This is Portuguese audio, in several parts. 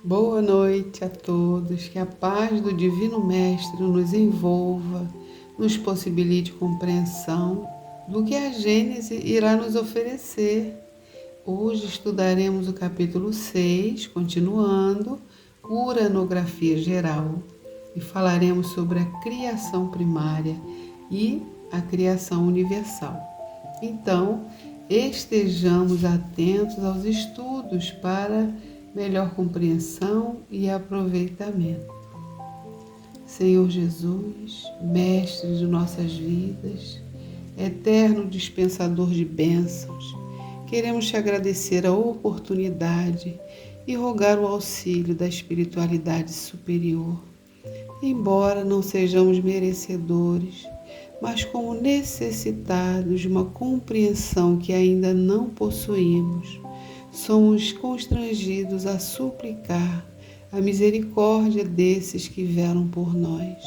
Boa noite a todos, que a paz do Divino Mestre nos envolva, nos possibilite compreensão do que a Gênese irá nos oferecer. Hoje estudaremos o capítulo 6, continuando, Uranografia Geral, e falaremos sobre a criação primária e a criação universal. Então, estejamos atentos aos estudos para melhor compreensão e aproveitamento. Senhor Jesus, Mestre de nossas vidas, eterno dispensador de bênçãos, queremos te agradecer a oportunidade e rogar o auxílio da espiritualidade superior. Embora não sejamos merecedores, mas como necessitados de uma compreensão que ainda não possuímos, somos constrangidos a suplicar a misericórdia desses que velam por nós,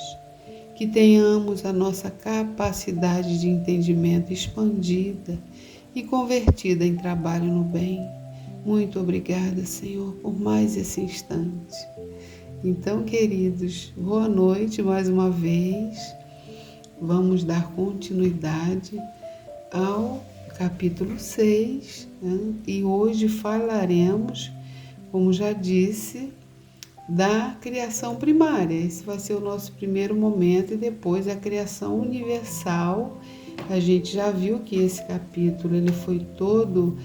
que tenhamos a nossa capacidade de entendimento expandida e convertida em trabalho no bem. Muito obrigada, Senhor, por mais esse instante. Então, queridos, boa noite mais uma vez. Vamos dar continuidade ao capítulo 6, né? E hoje falaremos, como já disse, da criação primária. Esse vai ser o nosso primeiro momento e depois a criação universal. A gente já viu que esse capítulo ele foi todo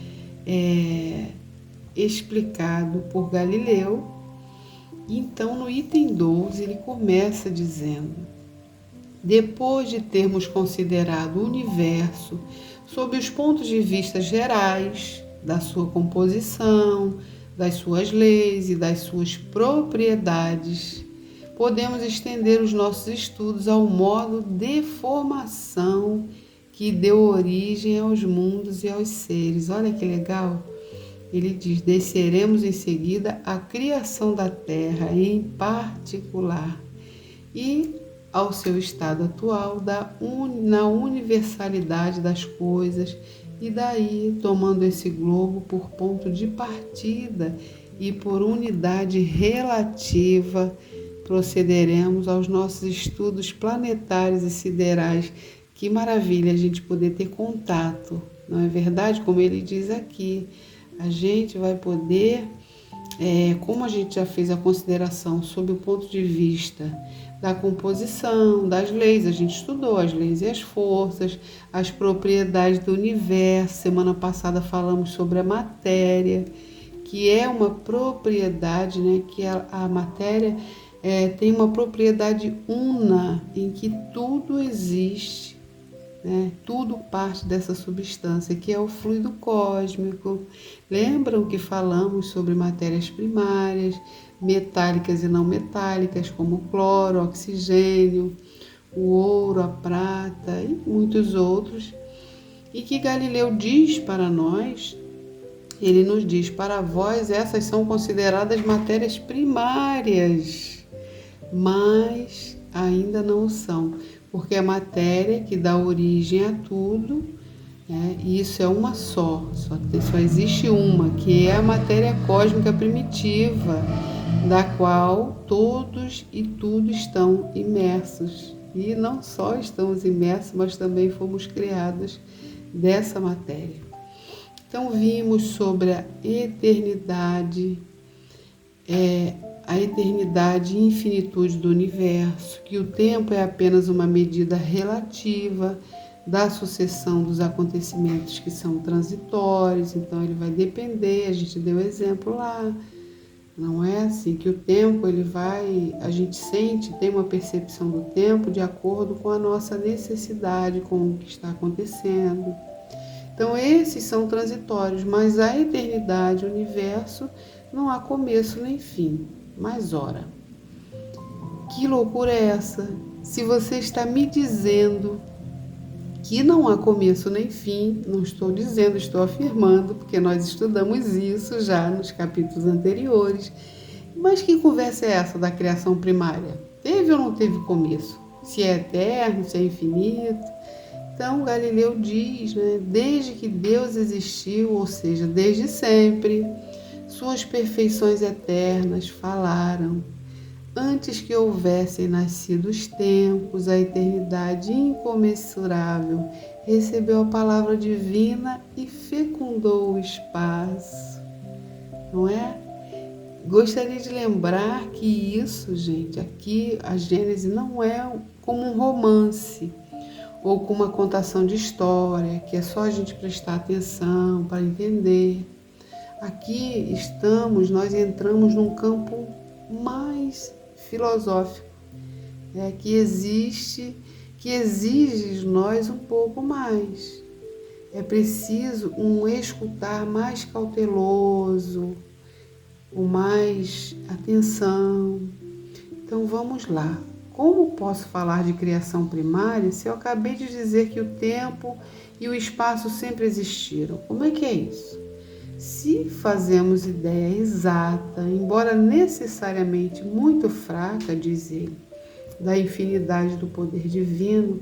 explicado por Galileu. Então, no item 12, ele começa dizendo: depois de termos considerado o universo sob os pontos de vista gerais da sua composição, das suas leis e das suas propriedades, podemos estender os nossos estudos ao modo de formação que deu origem aos mundos e aos seres. Olha que legal! Ele diz: desceremos em seguida a criação da Terra em particular e ao seu estado atual na universalidade das coisas, e daí, tomando esse globo por ponto de partida e por unidade relativa, procederemos aos nossos estudos planetários e siderais. Que maravilha a gente poder ter contato, não é verdade? Como ele diz aqui, a gente vai poder, como a gente já fez a consideração sob o ponto de vista da composição, das leis, a gente estudou as leis e as forças, as propriedades do universo. Semana passada falamos sobre a matéria, que é uma propriedade, né? Que a matéria tem uma propriedade una, em que tudo existe, né? Tudo parte dessa substância, que é o fluido cósmico. Lembram que falamos sobre matérias primárias, metálicas e não metálicas, como o cloro, o oxigênio, o ouro, a prata e muitos outros. E que Galileu diz para nós, ele nos diz: para vós essas são consideradas matérias primárias, mas ainda não o são, porque a matéria que dá origem a tudo, e isso é uma só existe uma, que é a matéria cósmica primitiva, da qual todos e tudo estão imersos. E não só estamos imersos, mas também fomos criados dessa matéria. Então, vimos sobre a eternidade e infinitude do universo, que o tempo é apenas uma medida relativa da sucessão dos acontecimentos que são transitórios. Então ele vai depender, a gente deu exemplo lá, não é assim que o tempo a gente sente, tem uma percepção do tempo de acordo com a nossa necessidade, com o que está acontecendo. Então esses são transitórios, mas a eternidade, o universo, não há começo nem fim. Mas ora, que loucura é essa? Se você está me dizendo que não há começo nem fim, não estou dizendo, estou afirmando, porque nós estudamos isso já nos capítulos anteriores. Mas que conversa é essa da criação primária? Teve ou não teve começo? Se é eterno, se é infinito? Então, Galileu diz, desde que Deus existiu, ou seja, desde sempre, suas perfeições eternas falaram. Antes que houvessem nascido os tempos, a eternidade incomensurável recebeu a palavra divina e fecundou o espaço. Não é? Gostaria de lembrar que isso, gente, aqui a Gênese não é como um romance ou como uma contação de história, que é só a gente prestar atenção para entender. Aqui nós entramos num campo mais filosófico, que exige de nós um pouco mais. É preciso um escutar mais cauteloso, com mais atenção. Então vamos lá. Como posso falar de criação primária se eu acabei de dizer que o tempo e o espaço sempre existiram? Como é que é isso? Se fazemos ideia exata, embora necessariamente muito fraca, diz ele, da infinidade do poder divino,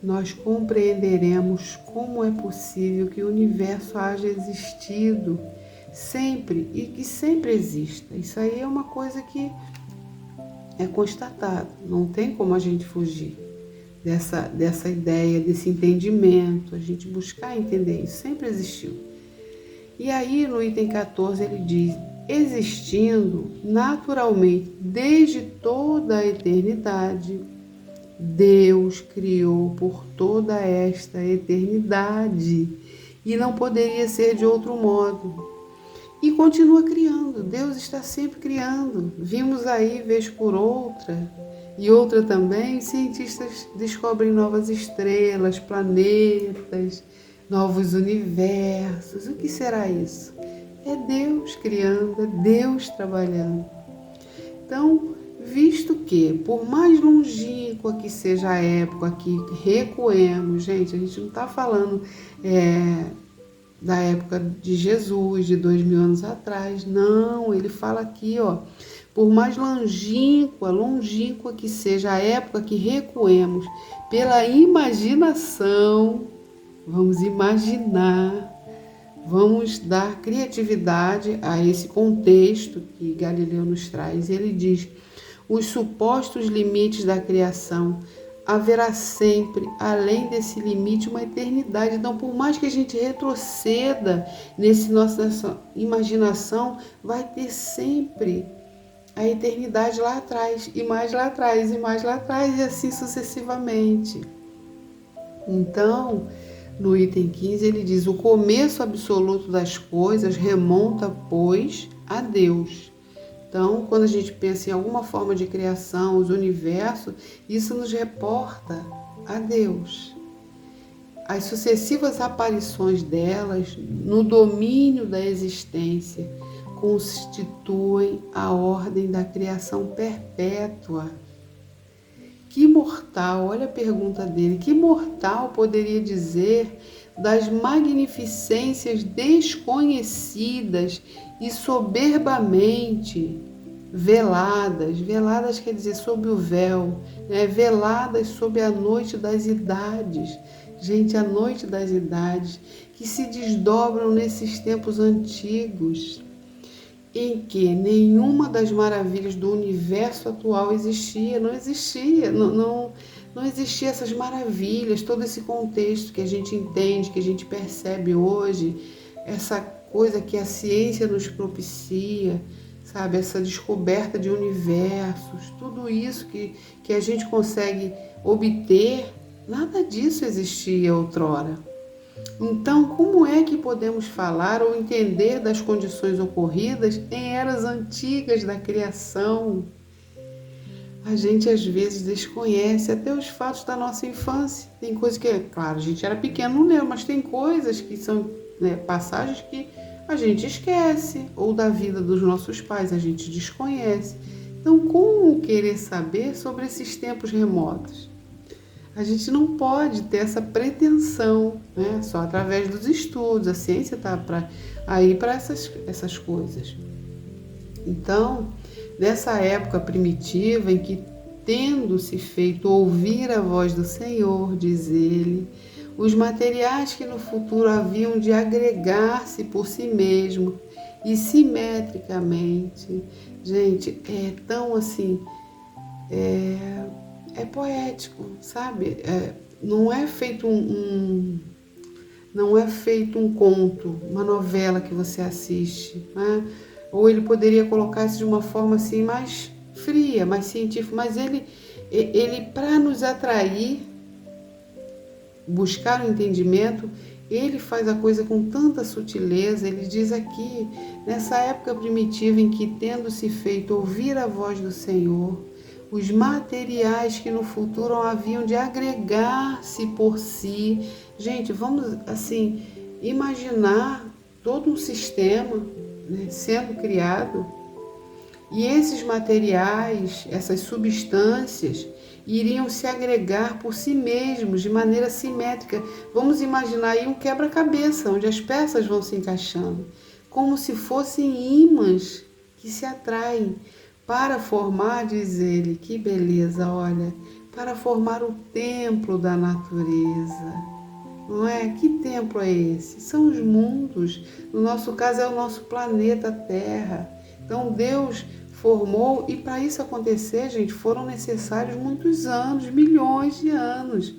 nós compreenderemos como é possível que o universo haja existido sempre e que sempre exista. Isso aí é uma coisa que é constatado, não tem como a gente fugir dessa ideia, desse entendimento, a gente buscar entender isso, sempre existiu. E aí no item 14 ele diz, existindo naturalmente desde toda a eternidade, Deus criou por toda esta eternidade e não poderia ser de outro modo. E continua criando, Deus está sempre criando. Vimos aí, vez por outra, e outra também, cientistas descobrem novas estrelas, planetas, novos universos. O que será isso? É Deus criando, é Deus trabalhando. Então, visto que, por mais longínqua que seja a época que recuemos, gente, a gente não está falando da época de Jesus, de 2000 anos atrás, não, ele fala aqui, por mais longínqua que seja a época que recuemos, pela imaginação, vamos imaginar, vamos dar criatividade a esse contexto que Galileu nos traz. Ele diz, os supostos limites da criação, haverá sempre, além desse limite, uma eternidade. Então, por mais que a gente retroceda nessa imaginação, vai ter sempre a eternidade lá atrás, e mais lá atrás, e mais lá atrás, e assim sucessivamente. Então, no item 15, ele diz, o começo absoluto das coisas remonta, pois, a Deus. Então, quando a gente pensa em alguma forma de criação, os universos, isso nos reporta a Deus. As sucessivas aparições delas, no domínio da existência, constituem a ordem da criação perpétua. Que mortal, olha a pergunta dele, que mortal poderia dizer das magnificências desconhecidas e soberbamente veladas quer dizer sob o véu, veladas sob a noite das idades, gente, a noite das idades, que se desdobram nesses tempos antigos, em que nenhuma das maravilhas do universo atual existia, não existia essas maravilhas, todo esse contexto que a gente entende, que a gente percebe hoje, essa coisa que a ciência nos propicia, sabe, essa descoberta de universos, tudo isso que a gente consegue obter, nada disso existia outrora. Então, como é que podemos falar ou entender das condições ocorridas em eras antigas da criação? A gente às vezes desconhece até os fatos da nossa infância. Tem coisas que, claro, a gente era pequeno, não lembra, mas tem coisas que são passagens que a gente esquece, ou da vida dos nossos pais a gente desconhece. Então, como querer saber sobre esses tempos remotos? A gente não pode ter essa pretensão, só através dos estudos. A ciência está aí para essas coisas. Então, nessa época primitiva em que, tendo-se feito ouvir a voz do Senhor, diz ele, os materiais que no futuro haviam de agregar-se por si mesmo e simetricamente. Gente, é tão assim, é poético, sabe? Não é feito não é feito um conto, uma novela que você assiste, né? Ou ele poderia colocar isso de uma forma assim mais fria, mais científica, mas ele para nos atrair, buscar o entendimento, ele faz a coisa com tanta sutileza. Ele diz aqui, nessa época primitiva em que, tendo-se feito ouvir a voz do Senhor, os materiais que no futuro haviam de agregar-se por si. Gente, vamos assim imaginar todo um sistema, né, sendo criado, e esses materiais, essas substâncias, iriam se agregar por si mesmos de maneira simétrica. Vamos imaginar aí um quebra-cabeça, onde as peças vão se encaixando, como se fossem ímãs que se atraem para formar, diz ele, que beleza, olha, para formar o templo da natureza. Não é? Que templo é esse? São os mundos. No nosso caso é o nosso planeta Terra. Então Deus formou, e para isso acontecer, gente, foram necessários muitos anos, milhões de anos.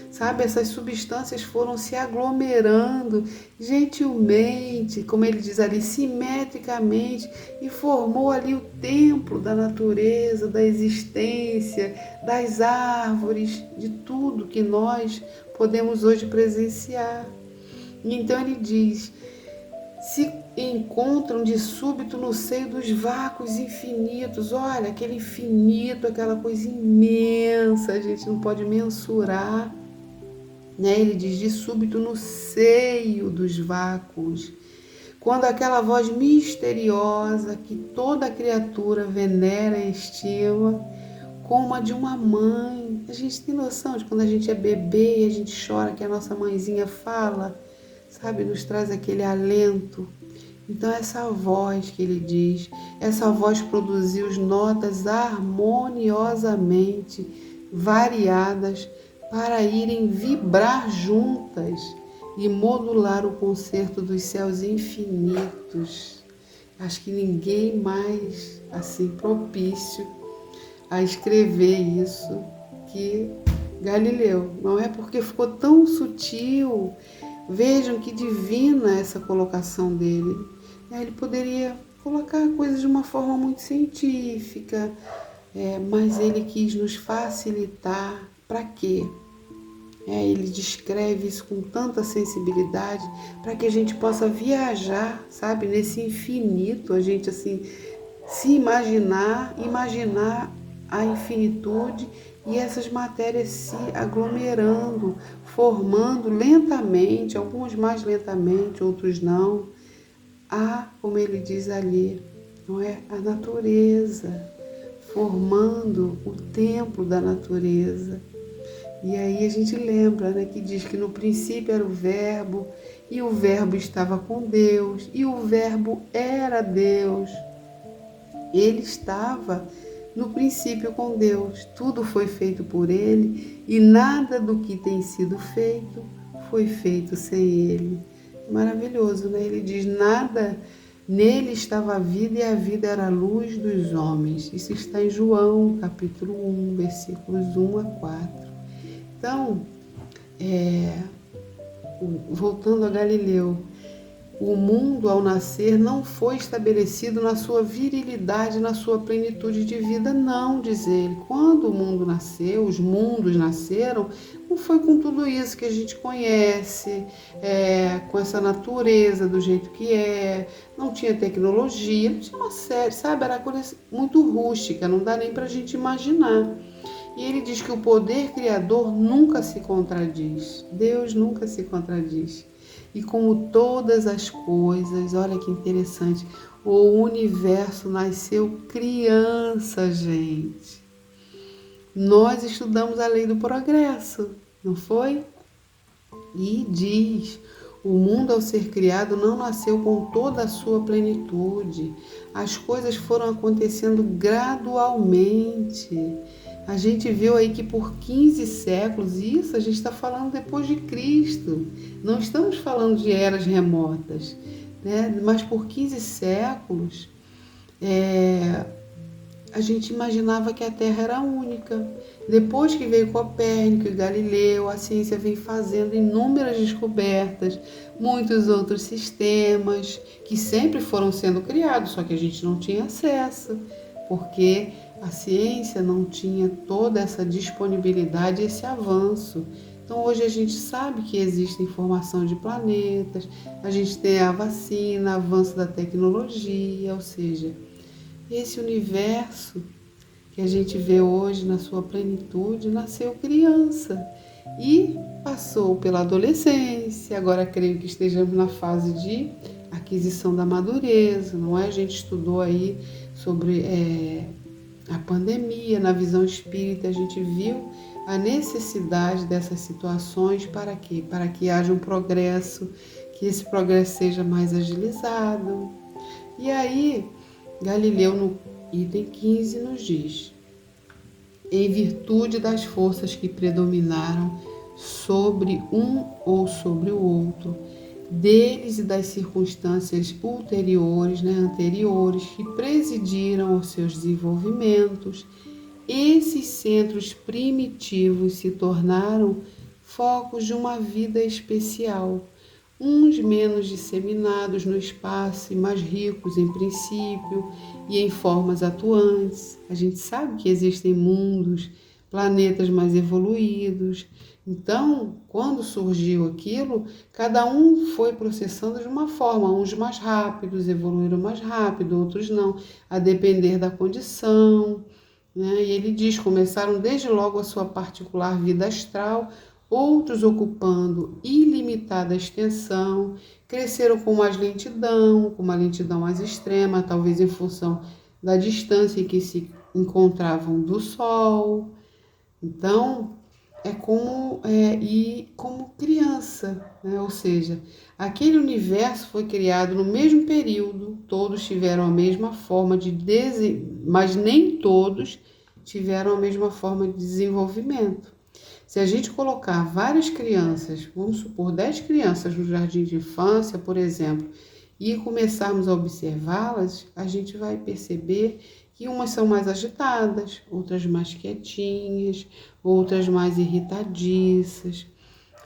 Sabe, essas substâncias foram se aglomerando gentilmente, como ele diz ali, simetricamente, e formou ali o templo da natureza, da existência, das árvores, de tudo que nós podemos hoje presenciar. Então ele diz: se encontram de súbito no seio dos vácuos infinitos. Olha, aquele infinito, aquela coisa imensa, a gente não pode mensurar, né? Ele diz: de súbito no seio dos vácuos. Quando aquela voz misteriosa que toda criatura venera e estima, como a de uma mãe. A gente tem noção de quando a gente é bebê e a gente chora, que a nossa mãezinha fala, sabe, nos traz aquele alento. Então essa voz que ele diz, essa voz produziu notas harmoniosamente variadas para irem vibrar juntas e modular o concerto dos céus infinitos. Acho que ninguém mais assim propício a escrever isso que Galileu. Não é porque ficou tão sutil. Vejam que divina essa colocação dele. Ele poderia colocar coisas de uma forma muito científica, mas ele quis nos facilitar. Para quê? Ele descreve isso com tanta sensibilidade para que a gente possa viajar, sabe, nesse infinito, a gente assim se imaginar a infinitude e essas matérias se aglomerando, formando lentamente, alguns mais lentamente, outros não, como ele diz ali, não é? A natureza, formando o templo da natureza. E aí a gente lembra, né, que diz que no princípio era o Verbo, e o Verbo estava com Deus, e o Verbo era Deus. Ele estava no princípio com Deus. Tudo foi feito por ele, e nada do que tem sido feito foi feito sem ele. Maravilhoso, né? Ele diz: nada, nele estava a vida, e a vida era a luz dos homens. Isso está em João, capítulo 1, versículos 1 a 4. Então, voltando a Galileu, o mundo ao nascer não foi estabelecido na sua virilidade, na sua plenitude de vida, não, diz ele. Quando o mundo nasceu, os mundos nasceram, não foi com tudo isso que a gente conhece, com essa natureza do jeito que não tinha tecnologia, não tinha uma série, sabe? Era coisa muito rústica, não dá nem para a gente imaginar. E ele diz que o poder criador nunca se contradiz, Deus nunca se contradiz. E como todas as coisas, olha que interessante, o universo nasceu criança, gente. Nós estudamos a lei do progresso, não foi? E diz: o mundo ao ser criado não nasceu com toda a sua plenitude. As coisas foram acontecendo gradualmente. A gente viu aí que por 15 séculos, isso a gente está falando depois de Cristo, não estamos falando de eras remotas, né? Mas por 15 séculos, a gente imaginava que a Terra era única. Depois que veio Copérnico e Galileu, a ciência vem fazendo inúmeras descobertas, muitos outros sistemas que sempre foram sendo criados, só que a gente não tinha acesso, porque a ciência não tinha toda essa disponibilidade, esse avanço. Então hoje a gente sabe que existe formação de planetas, a gente tem a vacina, avanço da tecnologia, ou seja, esse universo que a gente vê hoje na sua plenitude nasceu criança e passou pela adolescência. Agora creio que estejamos na fase de aquisição da madureza, não é? A gente estudou aí sobre a pandemia, na visão espírita, a gente viu a necessidade dessas situações para quê? Para que haja um progresso, que esse progresso seja mais agilizado. E aí, Galileu, no item 15, nos diz: em virtude das forças que predominaram sobre um ou sobre o outro, deles e das circunstâncias ulteriores, anteriores, que presidiram aos seus desenvolvimentos, esses centros primitivos se tornaram focos de uma vida especial, uns menos disseminados no espaço e mais ricos em princípio e em formas atuantes. A gente sabe que existem mundos, planetas mais evoluídos. Então, quando surgiu aquilo, cada um foi processando de uma forma. Uns mais rápidos, evoluíram mais rápido, outros não, a depender da condição. E ele diz, começaram desde logo a sua particular vida astral, outros ocupando ilimitada extensão, cresceram com mais lentidão, com uma lentidão mais extrema, talvez em função da distância em que se encontravam do Sol. Então, como criança, ou seja, aquele universo foi criado no mesmo período, todos tiveram a mesma forma mas nem todos tiveram a mesma forma de desenvolvimento. Se a gente colocar várias crianças, vamos supor 10 crianças no jardim de infância, por exemplo, e começarmos a observá-las, a gente vai perceber que umas são mais agitadas, outras mais quietinhas, outras mais irritadiças,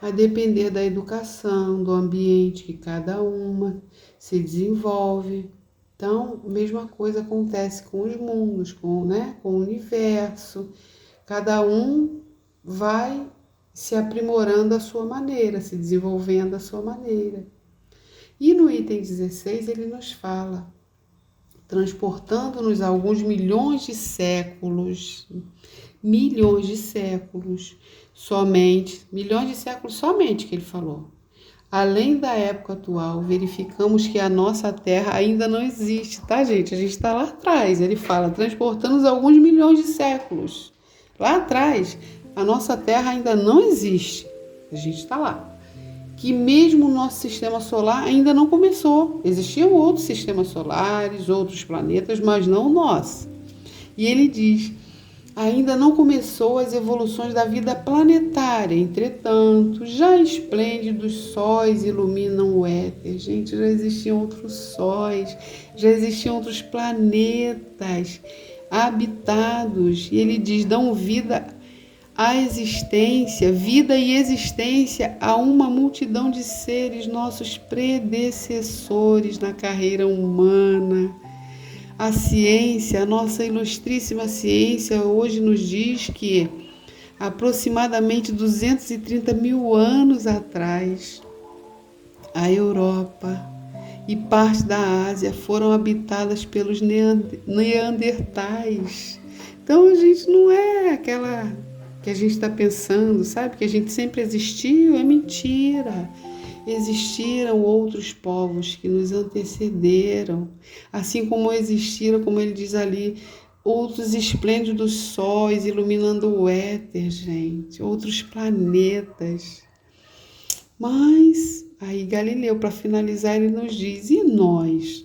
a depender da educação, do ambiente que cada uma se desenvolve. Então, a mesma coisa acontece com os mundos, com o universo. Cada um vai se aprimorando à sua maneira, se desenvolvendo à sua maneira. E no item 16 ele nos fala, transportando-nos alguns milhões de séculos, somente que ele falou. Além da época atual, verificamos que a nossa Terra ainda não existe, tá, gente? A gente está lá atrás. Ele fala, transportando-nos alguns milhões de séculos. Lá atrás, a nossa Terra ainda não existe. A gente está lá. Que mesmo o nosso sistema solar ainda não começou. Existiam outros sistemas solares, outros planetas, mas não o nosso. E ele diz, ainda não começou as evoluções da vida planetária. Entretanto, já esplêndidos sóis iluminam o éter. Gente, já existiam outros sóis, já existiam outros planetas habitados. E ele diz, dão vida e existência a uma multidão de seres, nossos predecessores na carreira humana. A ciência, a nossa ilustríssima ciência, hoje nos diz que aproximadamente 230 mil anos atrás, a Europa e parte da Ásia foram habitadas pelos neandertais. Então a gente não é aquela que a gente está pensando, sabe? Que a gente sempre existiu, é mentira. Existiram outros povos que nos antecederam, assim como existiram, como ele diz ali, outros esplêndidos sóis iluminando o éter, gente, outros planetas. Mas, aí Galileu, para finalizar, ele nos diz, e nós,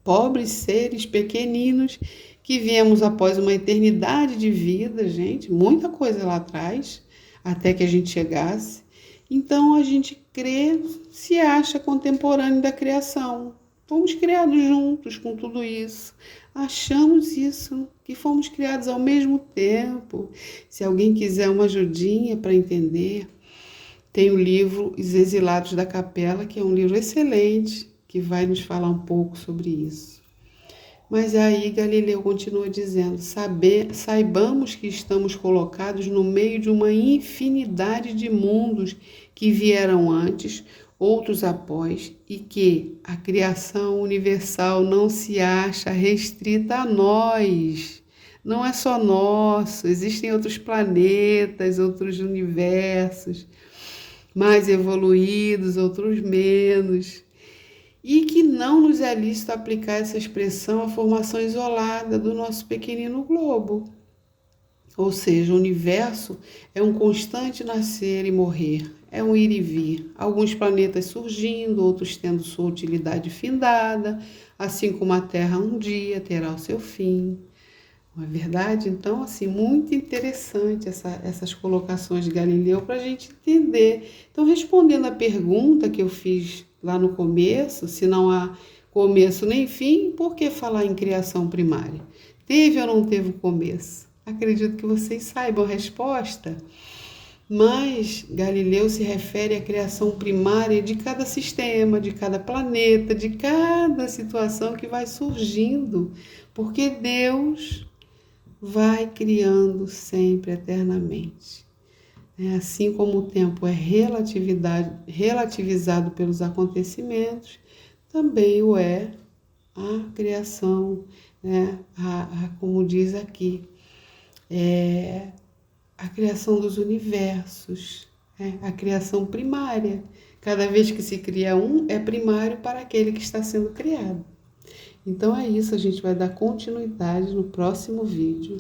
pobres seres pequeninos, que viemos após uma eternidade de vida, gente, muita coisa lá atrás, até que a gente chegasse, Então a gente crê, se acha contemporâneo da criação. Fomos criados juntos com tudo isso. Achamos isso, que fomos criados ao mesmo tempo. Se alguém quiser uma ajudinha para entender, tem o livro Os Exilados da Capela, que é um livro excelente, que vai nos falar um pouco sobre isso. Mas aí Galileu continua dizendo, saibamos que estamos colocados no meio de uma infinidade de mundos que vieram antes, outros após, e que a criação universal não se acha restrita a nós. Não é só nosso, existem outros planetas, outros universos, mais evoluídos, outros menos. E que não nos é lícito aplicar essa expressão à formação isolada do nosso pequenino globo. Ou seja, o universo é um constante nascer e morrer, é um ir e vir. Alguns planetas surgindo, outros tendo sua utilidade findada, assim como a Terra um dia terá o seu fim. Não é verdade? Então, assim, muito interessante essas colocações de Galileu para a gente entender. Então, respondendo a pergunta que eu fiz lá no começo, se não há começo nem fim, por que falar em criação primária? Teve ou não teve começo? Acredito que vocês saibam a resposta, mas Galileu se refere à criação primária de cada sistema, de cada planeta, de cada situação que vai surgindo, porque Deus vai criando sempre eternamente. Assim como o tempo é relativizado pelos acontecimentos, também o é a criação, né? Como diz aqui, a criação dos universos, a criação primária. Cada vez que se cria um, é primário para aquele que está sendo criado. Então é isso, a gente vai dar continuidade no próximo vídeo.